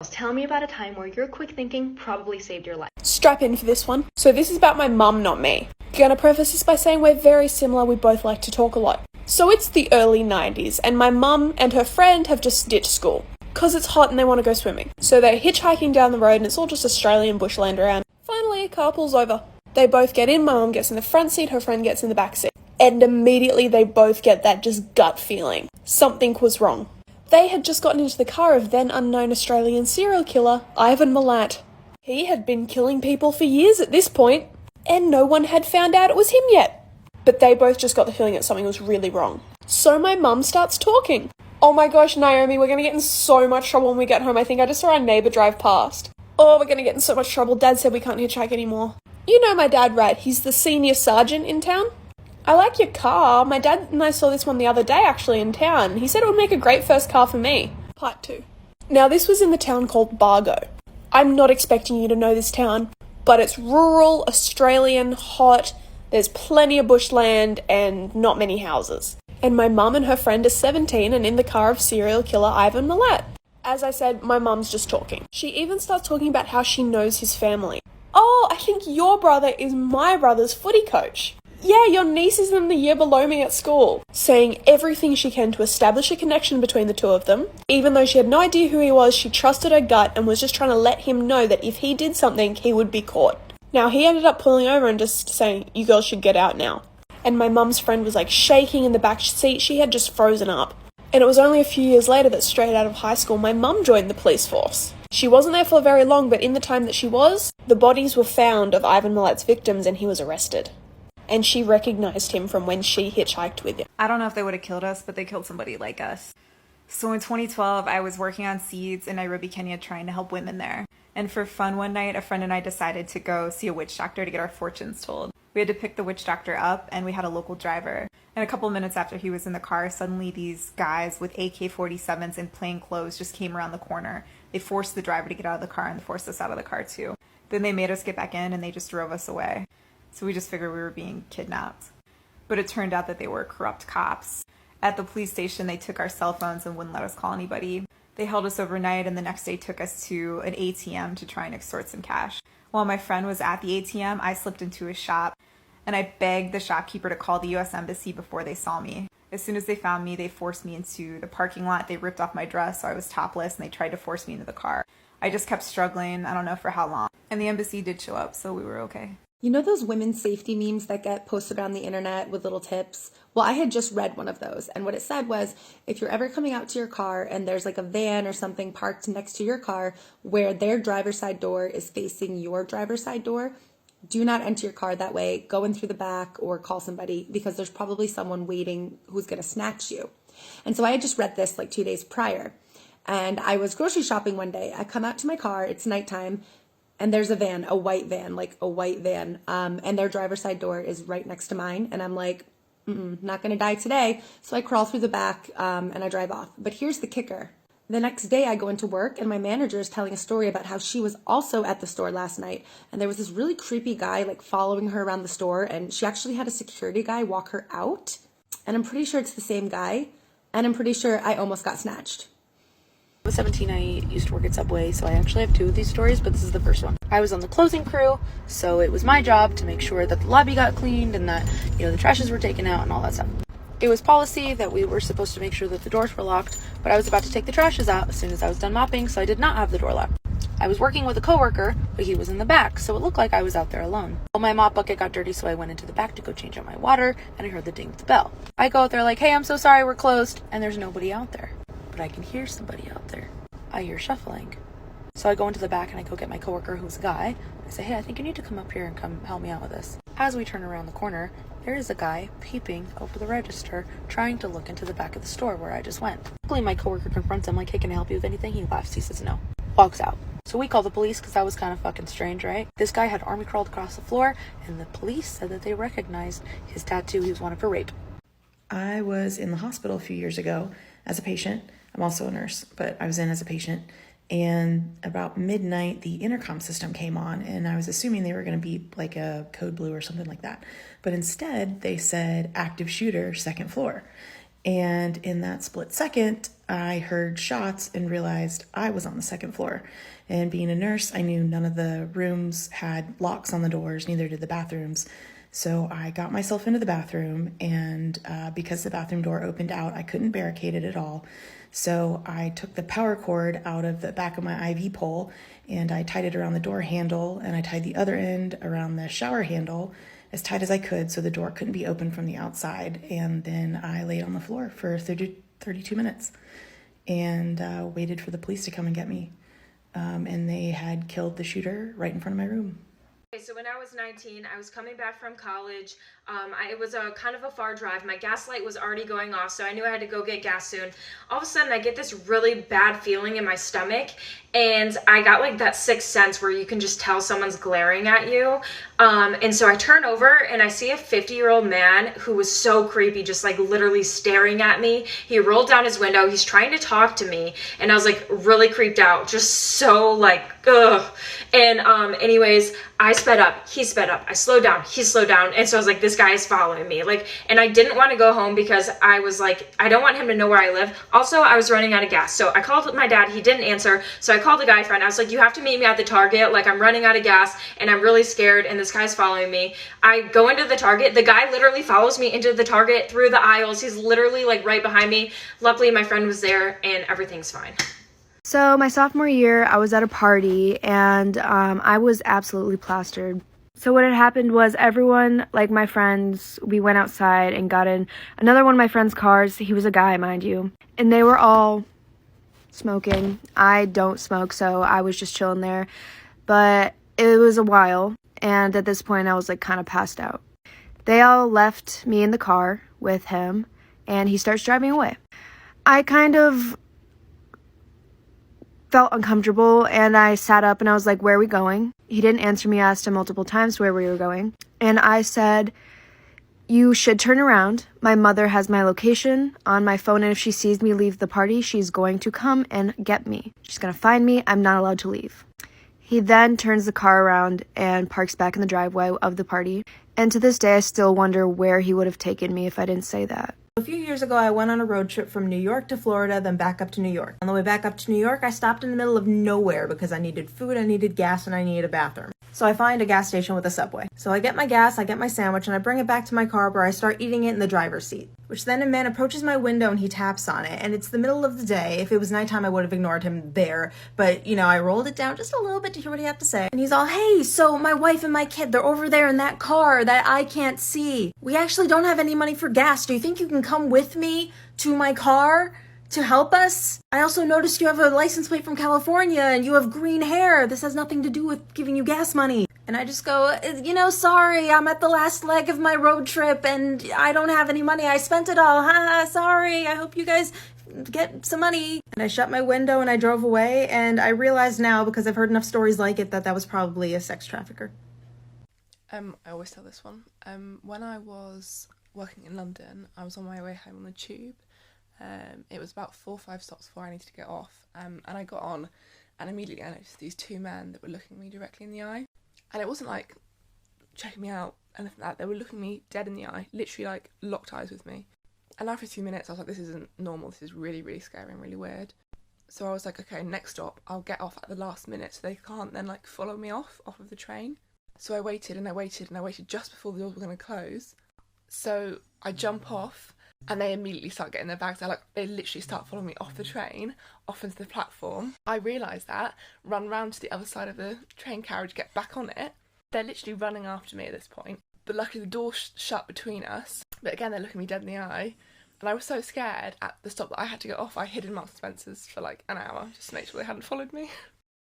Tell me about a time where your quick thinking probably saved your life. Strap in for this one. So this is about my mum, not me. Gonna preface this by saying we're very similar, we both like to talk a lot. So it's the early 90s, and my mum and her friend have just ditched school. Cause it's hot and they want to go swimming. So they're hitchhiking down the road and it's all just Australian bushland around. Finally, a car pulls over. They both get in, my mum gets in the front seat, her friend gets in the back seat. And immediately they both get that just gut feeling. Something was wrong. They had just gotten into the car of then unknown Australian serial killer, Ivan Milat. He had been killing people for years at this point, and no one had found out it was him yet. But they both just got the feeling that something was really wrong. So my mum starts talking. Oh my gosh, Naomi, we're gonna get in so much trouble when we get home. I think I just saw our neighbour drive past. Oh, we're gonna get in so much trouble. Dad said we can't hitchhike anymore. You know my dad, right? He's the senior sergeant in town. I like your car. My dad and I saw this one the other day actually in town. He said it would make a great first car for me. Part 2. Now this was in the town called Bargo. I'm not expecting you to know this town, but it's rural, Australian, hot, there's plenty of bushland and not many houses. And my mum and her friend are 17 and in the car of serial killer Ivan Milat. As I said, my mum's just talking. She even starts talking about how she knows his family. Oh, I think your brother is my brother's footy coach. Yeah, your niece is in the year below me at school. Saying everything she can to establish a connection between the two of them. Even though she had no idea who he was, she trusted her gut and was just trying to let him know that if he did something, he would be caught. Now, he ended up pulling over and just saying, you girls should get out now. And my mum's friend was like shaking in the back seat. She had just frozen up. And it was only a few years later that straight out of high school, my mum joined the police force. She wasn't there for very long, but in the time that she was, the bodies were found of Ivan Milat's victims and he was arrested. And she recognized him from when she hitchhiked with him. I don't know if they would have killed us, but they killed somebody like us. So in 2012, I was working on seeds in Nairobi, Kenya, trying to help women there. And for fun one night, a friend and I decided to go see a witch doctor to get our fortunes told. We had to pick the witch doctor up, and we had a local driver. And a couple minutes after he was in the car, suddenly these guys with AK-47s in plain clothes just came around the corner. They forced the driver to get out of the car, and they forced us out of the car too. Then they made us get back in, and they just drove us away. So we just figured we were being kidnapped. But it turned out that they were corrupt cops. At the police station, they took our cell phones and wouldn't let us call anybody. They held us overnight and the next day took us to an ATM to try and extort some cash. While my friend was at the ATM, I slipped into a shop and I begged the shopkeeper to call the US Embassy before they saw me. As soon as they found me, they forced me into the parking lot. They ripped off my dress so I was topless and they tried to force me into the car. I just kept struggling, I don't know for how long. And the embassy did show up, so we were okay. You know those women's safety memes that get posted on the internet with little tips? Well, I had just read one of those, and what it said was, if you're ever coming out to your car and there's like a van or something parked next to your car where their driver's side door is facing your driver's side door, do not enter your car that way. Go in through the back or call somebody because there's probably someone waiting who's going to snatch you. And so I had just read this like 2 days prior, and I was grocery shopping one day. I come out to my car, it's nighttime, and there's a van, a white van, and their driver's side door is right next to mine. And I'm like, not gonna die today. So I crawl through the back and I drive off. But here's the kicker. The next day I go into work and my manager is telling a story about how she was also at the store last night. And there was this really creepy guy like following her around the store. And she actually had a security guy walk her out. And I'm pretty sure it's the same guy. And I'm pretty sure I almost got snatched. I was 17, I used to work at Subway, so I actually have 2 of these stories, but this is the first one. I was on the closing crew, so it was my job to make sure that the lobby got cleaned and that, the trashes were taken out and all that stuff. It was policy that we were supposed to make sure that the doors were locked, but I was about to take the trashes out as soon as I was done mopping, so I did not have the door locked. I was working with a coworker, but he was in the back, so it looked like I was out there alone. Well, my mop bucket got dirty, so I went into the back to go change out my water, and I heard the ding of the bell. I go out there like, hey, I'm so sorry, we're closed, and there's nobody out there. But I can hear somebody out there. I hear shuffling. So I go into the back and I go get my coworker who's a guy. I say, hey, I think you need to come up here and come help me out with this. As we turn around the corner, there is a guy peeping over the register, trying to look into the back of the store where I just went. Luckily, my coworker confronts him like, hey, can I help you with anything? He laughs, he says no. Walks out. So we call the police because that was kind of fucking strange, right? This guy had army crawled across the floor and the police said that they recognized his tattoo. He was wanted for rape. I was in the hospital a few years ago as a patient. I'm also a nurse, but I was in as a patient. And about midnight, the intercom system came on, and I was assuming they were going to be like a code blue or something like that. But instead, they said active shooter, second floor. And in that split second, I heard shots and realized I was on the second floor. And being a nurse, I knew none of the rooms had locks on the doors, neither did the bathrooms. So I got myself into the bathroom, and because the bathroom door opened out, I couldn't barricade it at all. So I took the power cord out of the back of my IV pole and I tied it around the door handle, and I tied the other end around the shower handle as tight as I could so the door couldn't be opened from the outside. And then I laid on the floor for 32 minutes and waited for the police to come and get me. And they had killed the shooter right in front of my room. Okay, so when I was 19, I was coming back from college. It was a kind of a far drive. My gas light was already going off, so I knew I had to go get gas soon. All of a sudden, I get this really bad feeling in my stomach, and I got like that sixth sense where you can just tell someone's glaring at you. And so I turn over, and I see a 50-year-old man who was so creepy, just like literally staring at me. He rolled down his window. He's trying to talk to me, and I was like really creeped out, just so like, ugh. And anyways, I sped up, he sped up, I slowed down, he slowed down, and so I was like, this guy is following me, like, and I didn't want to go home because I was like, I don't want him to know where I live. Also, I was running out of gas, so I called my dad, he didn't answer, so I called a guy friend. I was like, you have to meet me at the Target, like, I'm running out of gas, and I'm really scared, and this guy's following me. I go into the Target, the guy literally follows me into the Target through the aisles, he's literally, like, right behind me. Luckily, my friend was there, and everything's fine. So my sophomore year, I was at a party, and I was absolutely plastered. So what had happened was everyone, like my friends, we went outside and got in another one of my friend's cars. He was a guy, mind you. And they were all smoking. I don't smoke, so I was just chilling there. But it was a while, and at this point I was like kind of passed out. They all left me in the car with him, and he starts driving away. I kind of felt uncomfortable, and I sat up and I was like, where are we going? He didn't answer me. I asked him multiple times where we were going, and I said, you should turn around. My mother has my location on my phone, and if she sees me leave the party, she's going to come and get me. She's going to find me. I'm not allowed to leave. He then turns the car around and parks back in the driveway of the party, and to this day I still wonder where he would have taken me if I didn't say that. A few years ago, I went on a road trip from New York to Florida, then back up to New York. On the way back up to New York, I stopped in the middle of nowhere because I needed food, I needed gas, and I needed a bathroom. So I find a gas station with a Subway. So I get my gas, I get my sandwich, and I bring it back to my car where I start eating it in the driver's seat. Which then a man approaches my window and he taps on it, and it's the middle of the day. If it was nighttime, I would have ignored him there. But, you know, I rolled it down just a little bit to hear what he had to say. And he's all, hey, so my wife and my kid, they're over there in that car that I can't see. We actually don't have any money for gas. Do you think you can come with me to my car to help us? I also noticed you have a license plate from California and you have green hair. This has nothing to do with giving you gas money. And I just go, you know, sorry, I'm at the last leg of my road trip and I don't have any money. I spent it all. Ha, sorry. I hope you guys get some money. And I shut my window and I drove away, and I realize now, because I've heard enough stories like it, that that was probably a sex trafficker. I always tell this one. When I was working in London, I was on my way home on the tube. It was about 4 or 5 stops before I needed to get off, and I got on, and immediately I noticed these 2 men that were looking me directly in the eye. And it wasn't like checking me out, anything like that. They were looking me dead in the eye, literally like locked eyes with me. And after a few minutes, I was like, this isn't normal. This is really, really scary and really weird. So I was like, okay, next stop, I'll get off at the last minute so they can't then like follow me off of the train. So I waited and I waited and I waited just before the doors were going to close. So I jump off and they immediately start getting their bags out. They literally start following me off the train, off into the platform. I realise that, run round to the other side of the train carriage, get back on it. They're literally running after me at this point. But luckily the door shut between us. But again, they're looking me dead in the eye. And I was so scared at the stop that I had to get off. I hid in Marks & Spencer's for like an hour just to make sure they hadn't followed me.